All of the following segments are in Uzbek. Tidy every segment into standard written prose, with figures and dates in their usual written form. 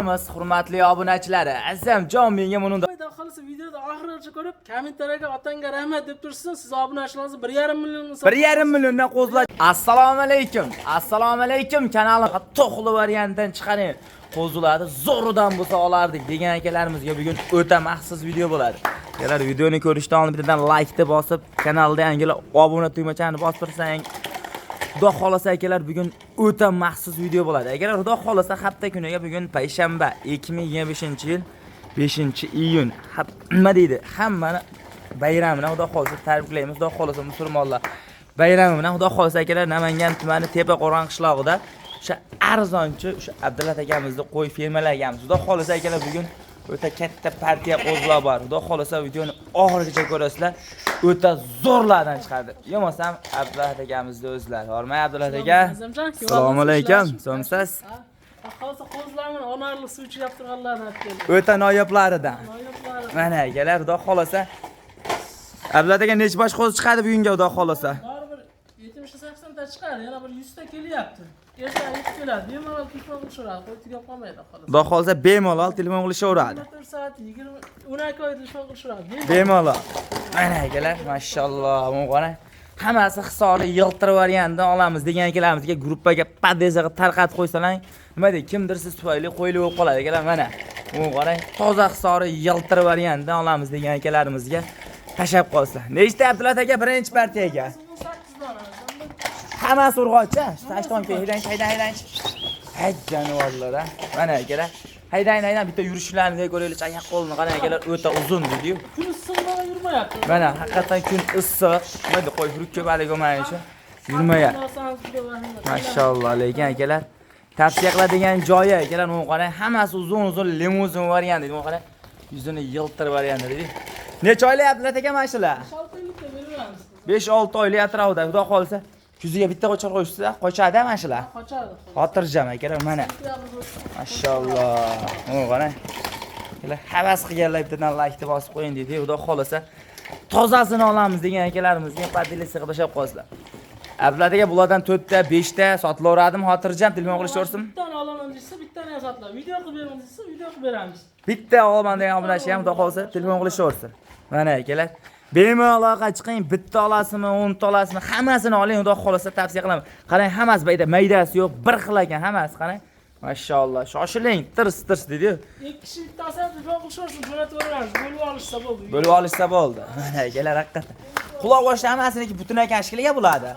Hurmatli obunachilari, azamjon menga buni Xudo xolisa videoda oxirigacha ko'rib, kommentariyaga otangga rahmat deb tursin. Siz obunachilaringizni 1,5 million 1,5 milliondan qo'zlash. Assalomu alaykum. Assalomu alaykum kanalim to'qli variantdan chiqaring. Qo'zuladi zo'ridan bo'lsa olardik degan akalarimizga bugun o'ta maxsus video bo'ladi. Agar videoni ko'rishdan oldin bittadan like deb bosib, kanalda yangilar obuna tugmachani bosib tursang, Xudo xolasa akalar bugun o'ta maxsus video bo'ladi. Agar Xudo xolasa hafta kuniga bugun payshanba 2025-yil 5-iyun. Nima deydi? Hammani bayramini Xudo xolasa tabriklaymiz. Xudo xolasa musulmonlar bayramini Xudo xolasa akalar Namangan tumani Tepa Qo'rg'on qishlog'ida o'sha arzonchi o'sha Abdullah akamizni qo'y fermalargamiz. Xudo xolasa akalar bugun o'ta katta partiya qo'zg'olon bor. Xudo xolasa videoni oxirigacha ko'rasizlar. O'ta zo'rlardan chiqadi. Yo'masam Abdullah akamizni o'zlari. Bormay Abdullah aka. Assalomu alaykum. Somsiz? Xolsa qo'zlarni onarli suvchi yap turganlarni aytganlar. O'ta noyoblaridan. Mana akalar, Xudo xolasa Abdullah aka nech bosh qo'z chiqadi bugunga Xudo xolasa? Baribir 70-80 ta chiqadi, yana bir 100 ta kelyapti. Ertaga yetib keladi. Bemalol telefon qilishadi, qo'y tugab qolmaydi xolos. Xudo xolasa bemalol telefon qilishaveradi. 4 soat 12 oy telefon qilishadi. Bemalol. Mana akalar, mashalloh, qarang. Hammasi hisori yiltirib variantdan olamiz degan akalarimizga gruppaga poddezaga tarqatib qo'ysalang, nima deydi, kimdir siz tufayli qo'yilib bo'lib qoladi akalar. Mana bu qarang, toza hisori yiltirib variantdan olamiz degan akalarimizga tashab qolsa. Nechta Abdullah aka birinchi partiyaga? 18 dona. Hammasi urg'ochi. Tashton haydang. Hay jonivorlar a. Mana akalar. Haydang bitta yurishlarini ko'raylik. Oyoq qo'lni qarang akalar, o'ta uzun deydi-yu. Kun issiqda yurmayapti. Mana haqiqatan kun issiq. Nima deb qo'y huruk ko'palik bo'lmaydi. Yurmayapti. Mashalloh lekin akalar. Tavsiya qiladigan joyi akalar, bu qarang, hammasi uzun limuzin variant deydi. Bu qarang, yuzini yiltirib variant deydi. Necha oylik Abdullah aka mana shular? 5-6 oylik atrofida. Xudo xolsa yuziga bitta qo'char qo'yishsa, qochadi mana shular. Qochadi. Xotirjam akalar mana. Mashalloh. Bu qarang. Akalar havas qilganlar bittadan like deb bosib qo'ying deydi. Xudo xolasa tozasini olamiz degan akalarimizga padilasi qilib qo'yasizlar. Abdullah aka bulardan 4 ta, 5 ta sotilaveradimi? Xotirjam telefon qilishversin. Bittani olaman desa, bittani sotlar. Video qilib beraman desa, video qilib beramiz. Bitta olaman degan obunachi ham Xudo xolasa telefon qilishversin. Mana akalar. Bemalol aloqa chiqing, bitta olasizmi, 10 ta olasizmi, hammasini oling, Xudo xolasa tavsiya qilaman. Qarang, hammasi maydasi yo'q, bir xil ekan hammasi, qarang. Mashalloh, shoshiling, tirs dedi-yu. 2 kishi bittasi telefon qilishsin, jo'natib beramiz. Bo'lib olishsa bo'ldi. Bo'lib olishsa bo'ldi. Mana akalar haqiqatan. Quloq go'shti hammasiniki butun ekan shakliga bo'ladi.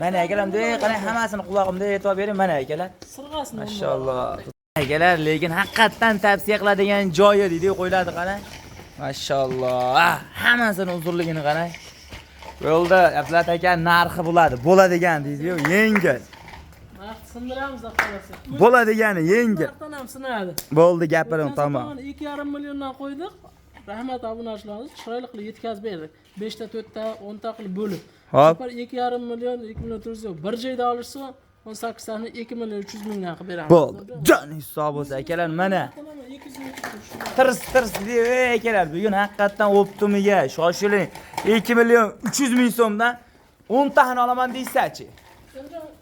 Mana akalamda, qarang, hammasini qulog'imda e'tibor bering, mana akalar. Sirg'asini. Mashalloh. Akalar, lekin haqiqatan tavsiya qiladigan joyi deydi, qo'yiladi, qarang. Mashalloh. Hammasini uzunligini qarang. Yo'lda Abdullah aka narxi bo'ladigan deydi-yu, yengil. Vaqt sindiramiz xolos. Bo'ladigani yengil. Vaqtdan ham sinadi. Bo'ldi, gapirim tamom. 2,5 milliondan qo'ydik. Rahmat obunachilarimiz chiroyli qilib yetkazib berdik. 5 ta, 4 ta, 10 ta qilib bo'lib. Hop. 2,5 million, 2 million 400 yo'q. Bir joyda olishsa 18 tani 2 million 300 mingdan qilib beramiz. Bo'ldi. Jon hisob bo'lsa akalar mana. Tirs deydi akalar. Bugun haqiqatan optimiga shoshiling. 2 million 300 ming so'mdan 10 tani olaman deysa-chi.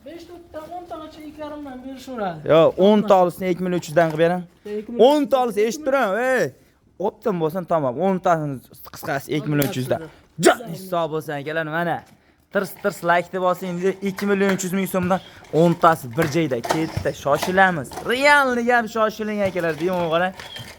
5 ta 10 tagacha 2,5 dan berishaveradi. Yo'q, 10 ta olisini 2 million 300 dan qilib bering. 10 ta olsa eshitib turing, optim bo'lsin tamom. 10 tasini qisqasi 2 million 300 dan. Jon hisob bo'lsa akalar mana. Tirs like deb olsang 2 million 300 ming so'mdan 10 tasi bir joyda ketdi. Shoshilamiz. Realni gap shoshiling akalar deyman, qarang.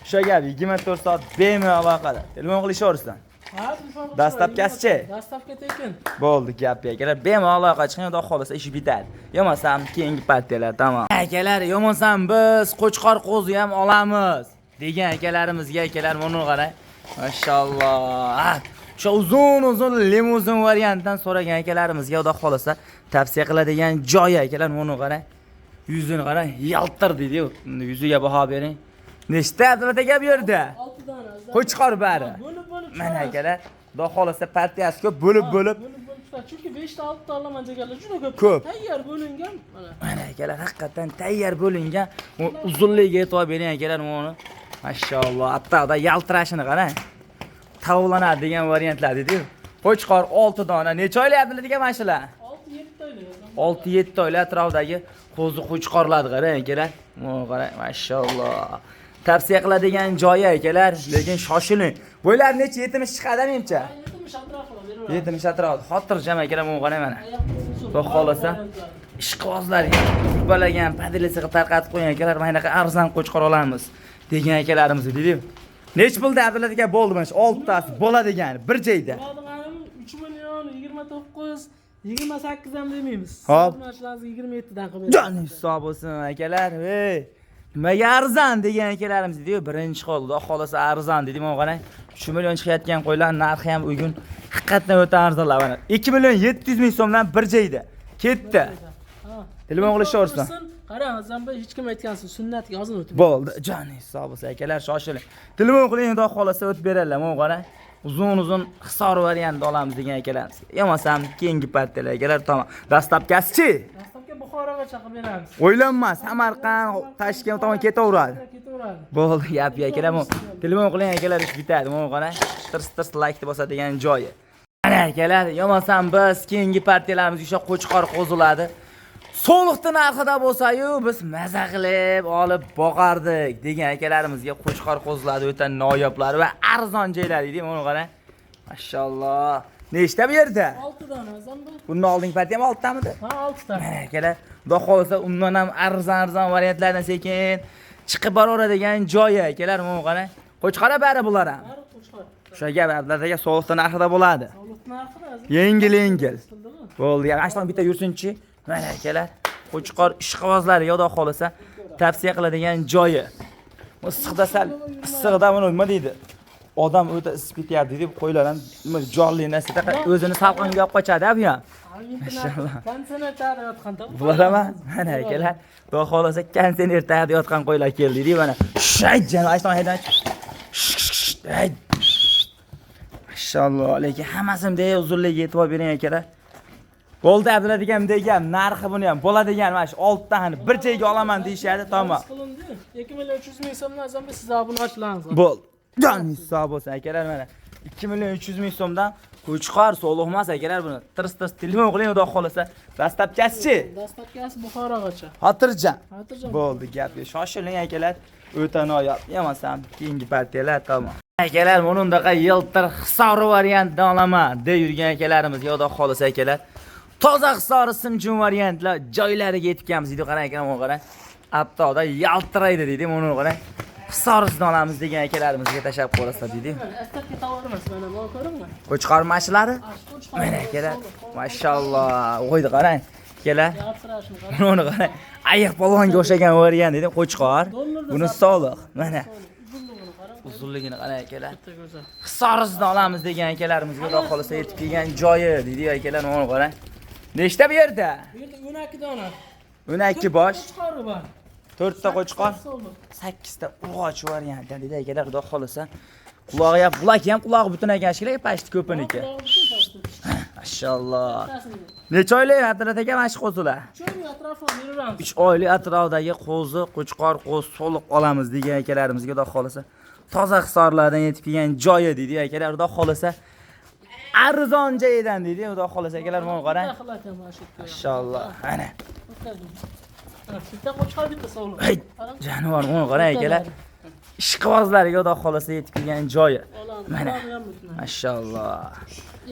O'sha gap 24 soat bemalol aloqada. Telefon qilishaversin. Ha, telefon. Dastavkasi-chi? Dastavka tekin. Bo'ldi, gap akalar. Bemalol aloqa chiqing, Xudo xolasa ish bitadi. Yo'masam keyingi partiyalar tamom. Akalar, yo'masam biz Qo'chqor qo'zni ham olamiz degan akalarimizga akalar buni qarang. Mashalloh. O'sha uzun limuzin variantdan so'ragan akalarimizga Xudo xolasa tavsiya qiladigan joyi akalar buni qarang. Yuzini qarang, yaltir deydi-yu. Yuziga baho bering. Nechta Abdullah aka bu yerda? 6 dona. Qo'chqor bari. Mana akalar, Xudo xolasa partiyasi ko'p bo'lib. Chunki 5 ta 6 ta olaman deganlar juda ko'p. Tayyor bo'lingan mana. Mana akalar, haqiqatan tayyor bo'lingan. Uzunligiga e'tibor bering akalar buni. Mashalloh, hattoda yaltirashini qarang. Tavlanadi degan variantlar dedi-yu. Qo'chqor 6 dona. Necha oylik Abdullah aka mana shular? 6 6-7 oylar. 6-7 oylar atrofidagi qo'zi qo'chqorlarni qarang akalar. Mana qarang, mashalloh. Tavsiya qiladigan joyi akalar, lekin shoshiling. Bo'ylar necha 70 chiqadi menimcha? 70 atrofida. 70 atrofida. Xotirjam akalar, mana qarang mana. Xudo xolasa ishqibozlar balagan padilasiga tarqatib qo'ygan akalar, mana bunaqa arzon qo'chqor olamiz degan akalarimiz deydi. Nech pulda Abdulla aka bo'ldi mana 6 tasi bo'ladigan bir joyda. 3 million 29 28 ham demaymiz. Hop. Mashlarni 27 dan qilib Jonim hisob bo'lsin akalar. Ey, nimaga arzon degan akalarimiz deydi. Birinchi qo'l, xudo xolasa arzon dedi. Mana qarang, 3 million chiqayotgan qo'ylar narxi ham uygun. Haqiqatan o'ta arzonlar mana. 2 million 700 ming so'mdan bir joyda. Ketdi. Telefon qilishaversin. Qarang, Azamboy hech kim aytgansiz, sunnatga yozib o'tib. Bo'ldi. Jonim hisob bo'lsin akalar, shoshiling. Telefon qiling, xudo xolasa o'tib beradilar. Mana qarang. Uzun hisor variantda olamiz degan akalarimiz. Yomasam keyingi partiyalar akalar, tamom. Dastlabkasi-chi? Dastlabki Buxoroga chaqib beramiz. O'ylanmas, Samarqand, Toshkent tomon ketaveradi. Ketaveradi. Bo'ldi, gap akalar. Telefon qiling akalar, ish bitadi. Mana qarang, tirs like deb bosadigan joyi. Mana akalar, yomasam biz keyingi partiyalarimiz o'sha qo'chqor qo'ziladi. Soliqni narxida bo'lsa-yu, biz maza qilib olib boqardik degan akalarimizga qo'chqor qo'ziladi o'ta noyoblari va arzon joylar deydi. Mana qarang. Mashalloh. Nechta bu yerda? 6 dona Azamboy. Bundan oldingi partiya ham 6 tamidi? Ha, 6 ta. Mana akalar, xudo xolasa undan ham arzon variantlardan sekin chiqib boraveradigan joyi akalar. Mana qarang. Qo'chqora bari bular ham. Bari qo'chqor. O'sha gap Abdullaga soliqni narxida bo'ladi. Soliqni narxida. Yengil. Bo'ldi, yana bitta yursinchi. Mana akalar, qo'chqor ishqibozlari xudo xolasa tavsiya qiladigan joyi. Issiqda sal, issiqda nima deydi? Odam o'ta isib ketyapti deb qo'ylar ham nima jonli narsa o'zini salqinga olib qochadi bu ham. Mashalloh. Konsener tayyorlayotganda. Bular ham mana akalar, xudo xolasa konsener tayyorlayotgan qo'ylar keldi deydi mana. Shayjan, aytsan haydan. Mashalloh, lekin hammasini uzunligiga e'tibor bering akalar. Bo'ldi Abdulla degan narxi buni ham bo'ladigan mana shu 6 tani bir joyga olaman deyshadi, tamom. 2 million 300 ming so'mdan Azamboy siz abuna ochilamiz. Bo'ldi. Jonim hisob bo'lsin akalar mana. 2 million 300 ming so'mdan qo'chqor soliqmas akalar buni. Tirs telefon qiling xudo xolasa. Dastlabkasi-chi? Dastlabkasi Buxorogacha. Xotirjam. Xotirjam. Bo'ldi, gapga shoshiling akalar. O'ta noyob. Yamasam keyingi partiyalar tamom. Akalar, bundaqa yiltir hisor variantda olaman deb yurgan akalarimizga xudo xolasa akalar. Toza hisori simjun variantlar joylariga yetkazamiz deydi. Qarang aka, mana qarang. Aptoda yaltiraydi deydi. Mana qarang. Hisorisini olamiz degan akalarimizga tashlab qo'yasizlar deydi. Astarki tovar emas, mana bu ko'ringmi? Qo'chqor mashlari. Mana akalar. Mashalloh. Qo'ydi qarang. Akalar. Yaltirashni qarang. Mana qarang. Ayiq polvonga o'xshagan variant deydi. Qo'chqor. Buni soliq. Mana. Uzunligini qarang akalar. Hisorisini olamiz degan akalarimizga xudo xolasa yetib kelgan joyi deydi akalar. Mana qarang. Nechta bu yerda? Bu yerda 12 dona. 12 bosh. Qo'chqori bor. 4 ta qo'chqor. 8 ta urg'och variant dedi akalar, xudo xolasa. Qulog'i ham, qulaki ham qulog'i butun ekan shekilli, pashti ko'piniki. Mashalloh. Necha oylik atrofda ekan mana shu qo'zilar? 3 oylik atrofida yuramiz. 3 oylik atrofdagi qo'zi, qo'chqor, qo'z soliq olamiz degan akalarimizga xudo xolasa. Toza hisorlardan yetib kelgan joyi deydi akalar, xudo xolasa. Arzon joyidan deydi, xudo xolasa akalar, mana qarang. Mashalloh. Ana. Bitta qo'chqor bitta soliq. Jonivor, mana qarang akalar. Ishqibozlarga xudo xolasa yetib kelgan joyi. Mana. Mashalloh.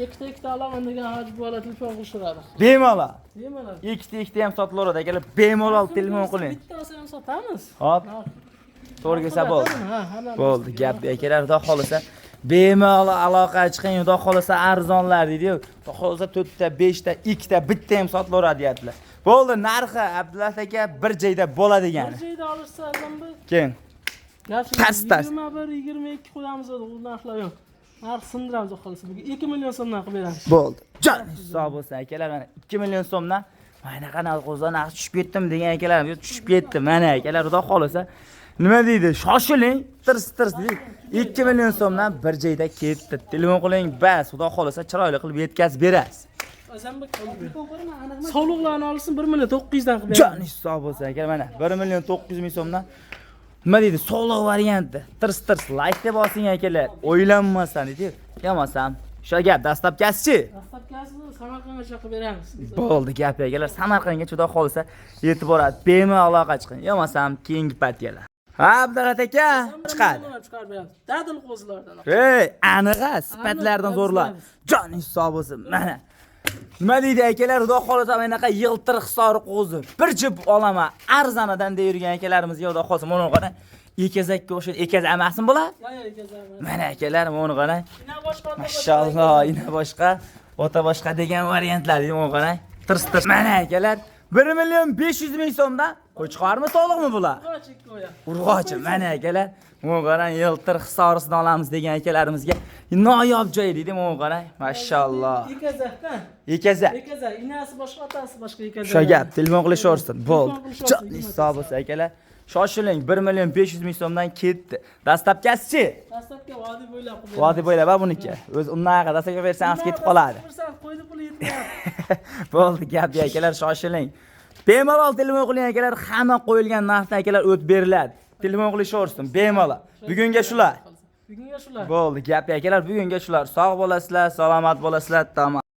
Ikkita olaman degan haj bola telefon qilishadi. Bemalol. Bemalol. Ikkita ham sotilaveradi akalar. Bemalol telefon qiling. Bittasi ham sotamiz. Hop. To'g'ri bo'ldi. Bo'ldi, gap akalar, xudo xolasa. Bemalol aloqa chiqing, xudo xolasa arzonlar deydi-yu. Xudo xolasa 4 ta, 5 ta, 2 ta, bitta ham sotilaveradi deyaptilar. Bo'ldi, narxi Abdulla aka bir joyda bo'ladigan. Bir joyda olishsa Azamboy. Keyin. Tas. 21, 22 qo'yamiz, u narxlar yo'q. Narx sindiramiz xolos. 2 million so'mdan qilib beramiz. Bo'ldi. Jon hisob bo'lsa akalar, mana 2 million so'mdan mana qanaqa qo'zdan narx tushib ketdim degan akalarim tushib ketdi. Mana akalar, xudo xolasa. Nima deydi? Shoshiling, tirs deydi. 2 million so'mdan bir joyda ketdi. Telefon qiling, bas, xudo xolasa chiroyli qilib yetkazib berasiz. Azamboy soliqlarni olsin 1 million 900 dan qilib beramiz. Jon hisob bo'lsa akalar, mana 1 million 900 ming so'mdan nima deydi? Soliq varianti. Tirs like deb bosing akalar. O'ylanmasdan deydi. Yamasam O'sha gap dastlabkasi. Dastlabkasini Samarqandga chaqirib beramiz. Bo'ldi, gap akalar. Samarqandga chudo qolsa yetib boradi. Bemalol aloqa chiqing. Yo'masam keyingi partiyalar. Ha, Abdurat aka, chiqadi. Chiqarib beramiz. Dadil qo'zilardan. Ey, aniqa sifatlardan zo'rlar. Joning sog' bo'lsin. Mana. Nima deydi akalar, xudo xolasa anaqa yiltir hisori qo'zi. Bir jib olaman, arzanadan deb yurgan akalarimizga xudo xolasa mana qara. Ekazakka o'xshaydi. Ekaz emasmi bular? Yo'q, ekazamiz. Mana akalar, mana qara. Ina boshqa. Mashalloh, ina boshqa, ota boshqa degan variantlar, mana qara. Tirs. Mana akalar, 1.500.000 so'mdan qo'chqormi, to'liqmi bular? Urg'ochi, mana akalar. Mana qarang, yiltir hisorisini olamiz degan akalarimizga noyob joy deydi, mana qarang. Mashalloh. Ekazakdan. Ekazak. Ekazak, inasi boshqa, otasi boshqa ekazak. O'sha gap, telefon qilishaversin. Bo'ldi. Hisob bo'lsa akalar. Shoshiling, 1.500.000 so'mdan ketdi. Dastlabkasi-chi? Dastlabki vodiy bo'ylab qo'ydi. Vodiy bo'ylab buniki. O'zi unaqa dastaga bersangiz ketib qoladi. Qo'ydi puli yetmayapti. Bo'ldi, gap akalar, shoshiling. Bemalol telefon qiling akalar, hamma qo'yilgan narxdan akalar o'tib beriladi. Telefon qilishaversin, bemalol. Bugunga shular. Bugunga shular. Bo'ldi, gap akalar, bugunga shular. Sog' bo'lasizlar, salomat bo'lasizlar, tamom.